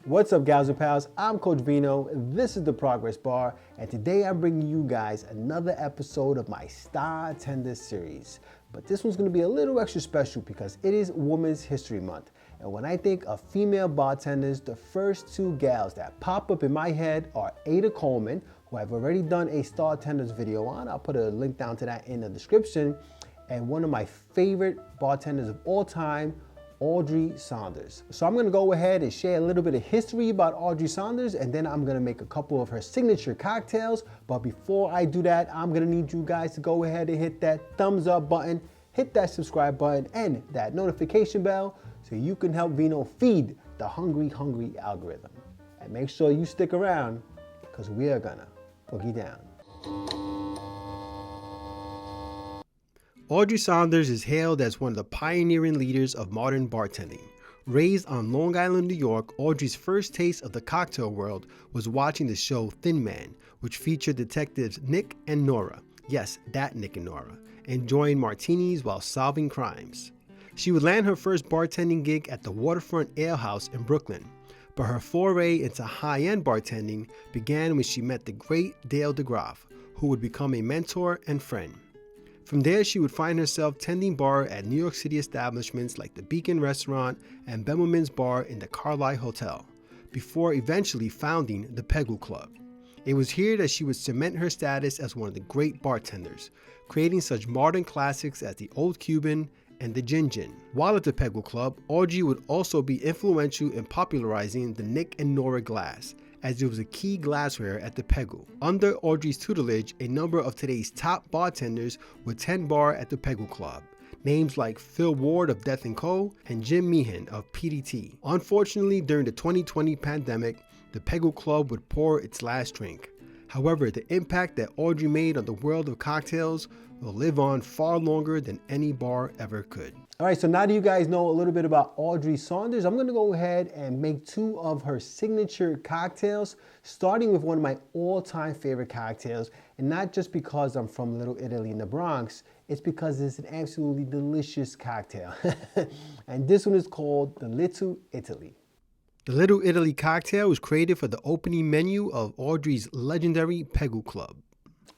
What's up, gals and pals? I'm Coach Vino. This is the Progress Bar, and today I'm bringing you guys another episode of my STARtenders series. But this one's going to be a little extra special because it is Women's History Month. And when I think of female bartenders, the first two gals that pop up in my head are Ada Coleman, who I've already done a STARtenders video on. I'll put a link down to that in the description. And one of my favorite bartenders of all time, Audrey Saunders. So I'm gonna go ahead and share a little bit of history about Audrey Saunders, and then I'm gonna make a couple of her signature cocktails. But before I do that, I'm gonna need you guys to go ahead and hit that thumbs up button, hit that subscribe button, and that notification bell so you can help Vino feed the hungry algorithm. And make sure you stick around because we are gonna boogie down. Audrey Saunders is hailed as one of the pioneering leaders of modern bartending. Raised on Long Island, New York, Audrey's first taste of the cocktail world was watching the show Thin Man, which featured detectives Nick and Nora, yes, that Nick and Nora, enjoying martinis while solving crimes. She would land her first bartending gig at the Waterfront Ale House in Brooklyn, but her foray into high-end bartending began when she met the great Dale DeGraff, who would become a mentor and friend. From there, she would find herself tending bar at New York City establishments like the Beacon Restaurant and Bemelman's Bar in the Carlyle Hotel, before eventually founding the Pegu Club. It was here that she would cement her status as one of the great bartenders, creating such modern classics as the Old Cuban and the Gin Gin. While at the Pegu Club, Audrey would also be influential in popularizing the Nick and Nora glass, as it was a key glassware at the Pegu. Under Audrey's tutelage, a number of today's top bartenders would tend bar at the Pegu Club. Names like Phil Ward of Death & Co. and Jim Meehan of PDT. Unfortunately, during the 2020 pandemic, the Pegu Club would pour its last drink. However, the impact that Audrey made on the world of cocktails will live on far longer than any bar ever could. All right, so now that you guys know a little bit about Audrey Saunders, I'm gonna go ahead and make two of her signature cocktails, starting with one of my all-time favorite cocktails, and not just because I'm from Little Italy in the Bronx, it's because it's an absolutely delicious cocktail. And this one is called the Little Italy. The Little Italy cocktail was created for the opening menu of Audrey's legendary Pegu Club.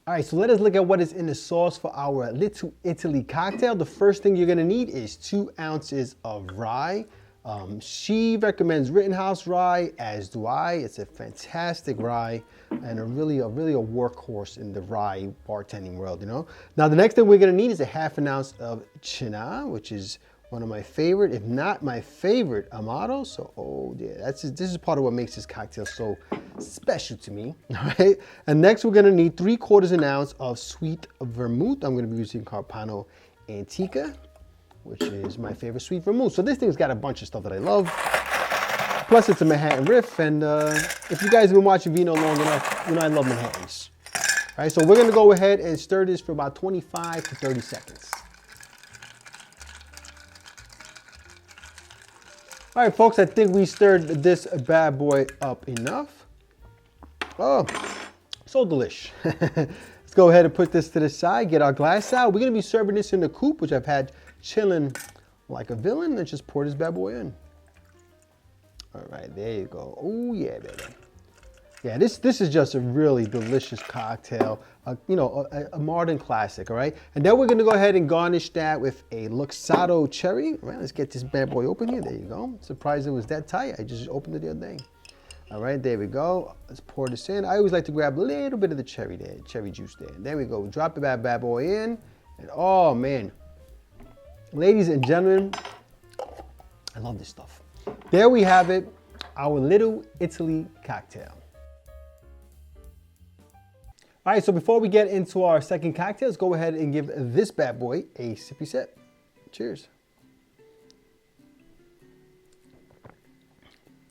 All right, so let us look at what is in the sauce for our Little Italy cocktail. The first thing you're gonna need is 2 ounces of rye. She recommends Rittenhouse rye, as do I. It's a fantastic rye and really a workhorse in the rye bartending world, you know? Now, the next thing we're gonna need is a 1/2 ounce of Cynar, which is one of my favorite, if not my favorite, Amato. So, oh yeah, this is part of what makes this cocktail so special to me, all right? And next we're gonna need 3/4 ounce of sweet vermouth. I'm gonna be using Carpano Antica, which is my favorite sweet vermouth. So this thing's got a bunch of stuff that I love. Plus it's a Manhattan riff, and if you guys have been watching Vino long enough, you know I love Manhattans. All right, so we're gonna go ahead and stir this for about 25 to 30 seconds. All right, folks, I think we stirred this bad boy up enough. Oh, so delish. Let's go ahead and put this to the side, get our glass out. We're gonna be serving this in the coupe, which I've had chilling like a villain. Let's just pour this bad boy in. All right, there you go. Oh yeah, baby. Yeah, this is just a really delicious cocktail, a modern classic, all right? And then we're gonna go ahead and garnish that with a Luxardo cherry. All right, let's get this bad boy open here. There you go. Surprised it was that tight. I just opened it the other day. All right, there we go. Let's pour this in. I always like to grab a little bit of the cherry there, cherry juice there. There we go. We drop the bad boy in, and oh man. Ladies and gentlemen, I love this stuff. There we have it, our Little Italy cocktail. All right, so before we get into our second cocktail, let's go ahead and give this bad boy a sippy sip. Cheers.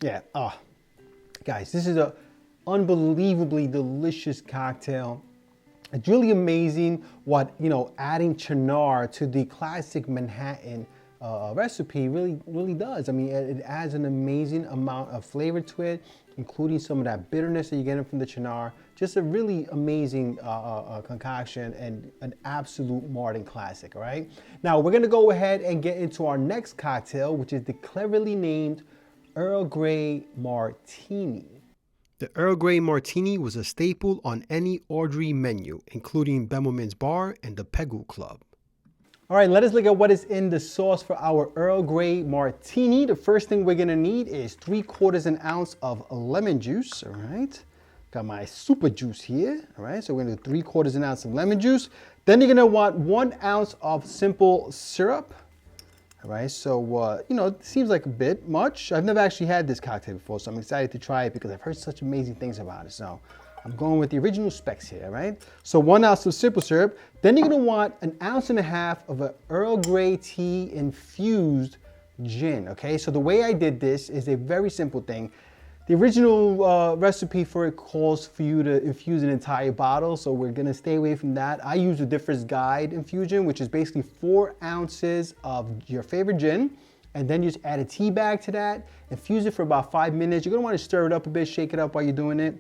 Yeah, guys, this is an unbelievably delicious cocktail. It's really amazing what, adding Cynar to the classic Manhattan recipe really does. I mean, it adds an amazing amount of flavor to it, including some of that bitterness that you're getting from the Cynar. Just a really amazing concoction and an absolute modern classic, all right? Now, we're gonna go ahead and get into our next cocktail, which is the cleverly named Earl Grey Martini. The Earl Grey Martini was a staple on any Audrey menu, including Bemmelman's Bar and the Peggle Club. All right, let us look at what is in the sauce for our Earl Grey Martini. The first thing we're gonna need is 3/4 ounce of lemon juice, all right? Got my super juice here, all right? So we're gonna do 3/4 ounce of lemon juice. Then you're gonna want 1 ounce of simple syrup, all right? So, you know, it seems like a bit much. I've never actually had this cocktail before, so I'm excited to try it because I've heard such amazing things about it. So I'm going with the original specs here, all right? So 1 ounce of simple syrup. Then you're gonna want 1.5 ounces of an Earl Grey tea infused gin, okay? So the way I did this is a very simple thing. The original recipe for it calls for you to infuse an entire bottle, so we're gonna stay away from that. I use the Differ's Guide infusion, which is basically 4 ounces of your favorite gin, and then you just add a tea bag to that, infuse it for about 5 minutes. You're gonna wanna stir it up a bit, shake it up while you're doing it,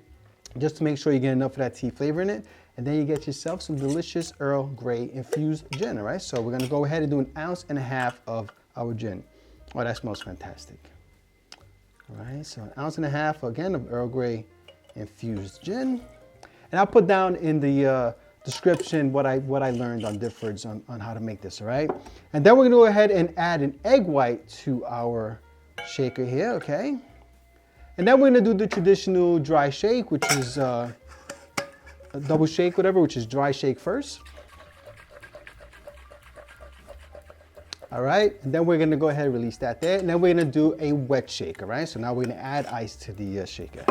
just to make sure you get enough of that tea flavor in it. And then you get yourself some delicious Earl Grey infused gin, all right? So we're gonna go ahead and do 1.5 ounces of our gin. Oh, that smells fantastic. All right, so 1.5 ounces, again, of Earl Grey infused gin. And I'll put down in the description what I learned on Difford's on how to make this, all right? And then we're gonna go ahead and add an egg white to our shaker here, okay? And then we're gonna do the traditional dry shake, which is a double shake, whatever, which is dry shake first. All right, and then we're gonna go ahead and release that there. And then we're gonna do a wet shake, all right? So now we're gonna add ice to the shaker.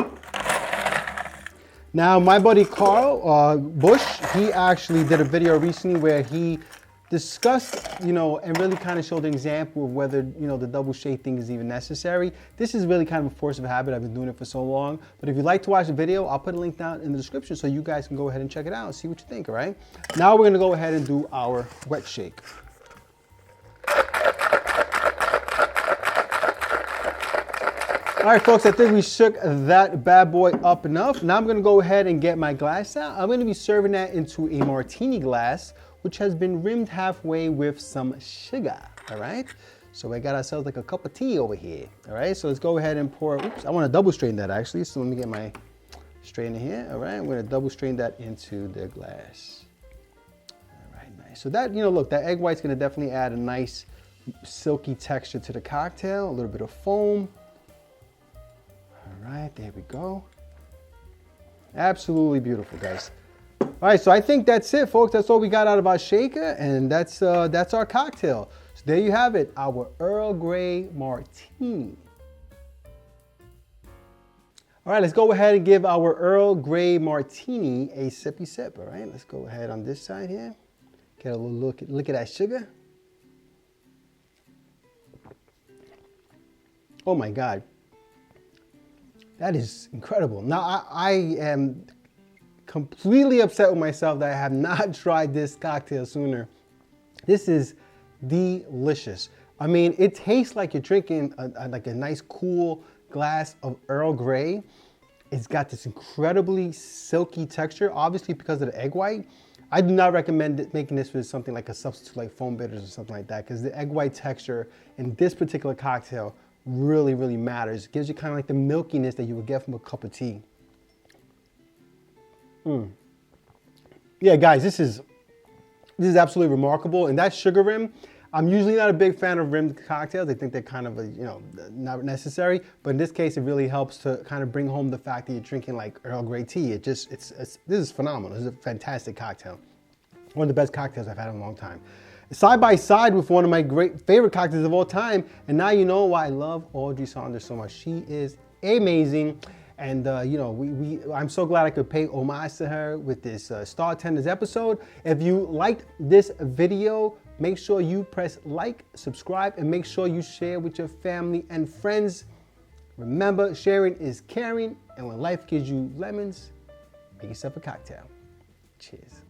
Now, my buddy Carl Bush, he actually did a video recently where he discussed, you know, and really kind of showed an example of whether, you know, the double shake thing is even necessary. This is really kind of a force of habit. I've been doing it for so long. But if you'd like to watch the video, I'll put a link down in the description so you guys can go ahead and check it out and see what you think, all right? Now we're gonna go ahead and do our wet shake. All right, folks, I think we shook that bad boy up enough. Now I'm gonna go ahead and get my glass out. I'm gonna be serving that into a martini glass, which has been rimmed halfway with some sugar, all right? So we got ourselves like a cup of tea over here, all right? So let's go ahead and pour, oops, I wanna double strain that actually, so let me get my strainer here, all right? I'm gonna double strain that into the glass. All right, nice. So that, you know, look, that egg white's gonna definitely add a nice silky texture to the cocktail, a little bit of foam. All right, there we go. Absolutely beautiful, guys. All right, so I think that's it, folks. That's all we got out of our shaker, and that's our cocktail. So there you have it, our Earl Grey Martini. All right, let's go ahead and give our Earl Grey Martini a sippy sip. All right, let's go ahead on this side here. Get a little look at that sugar. Oh my God. That is incredible. Now, I am completely upset with myself that I have not tried this cocktail sooner. This is delicious. I mean, it tastes like you're drinking like a nice cool glass of Earl Grey. It's got this incredibly silky texture, obviously because of the egg white. I do not recommend making this with something like a substitute like foam bitters or something like that, because the egg white texture in this particular cocktail really, really matters. It gives you kind of like the milkiness that you would get from a cup of tea. Yeah, guys, this is absolutely remarkable. And that sugar rim, I'm usually not a big fan of rimmed cocktails. I think they're kind of, you know, not necessary. But in this case, it really helps to kind of bring home the fact that you're drinking like Earl Grey tea. This is phenomenal. This is a fantastic cocktail. One of the best cocktails I've had in a long time. Side by side with one of my favorite cocktails of all time. And now you know why I love Audrey Saunders so much. She is amazing. And, you know, I'm so glad I could pay homage to her with this STARtenders episode. If you liked this video, make sure you press like, subscribe, and make sure you share with your family and friends. Remember, sharing is caring. And when life gives you lemons, make yourself a cocktail. Cheers.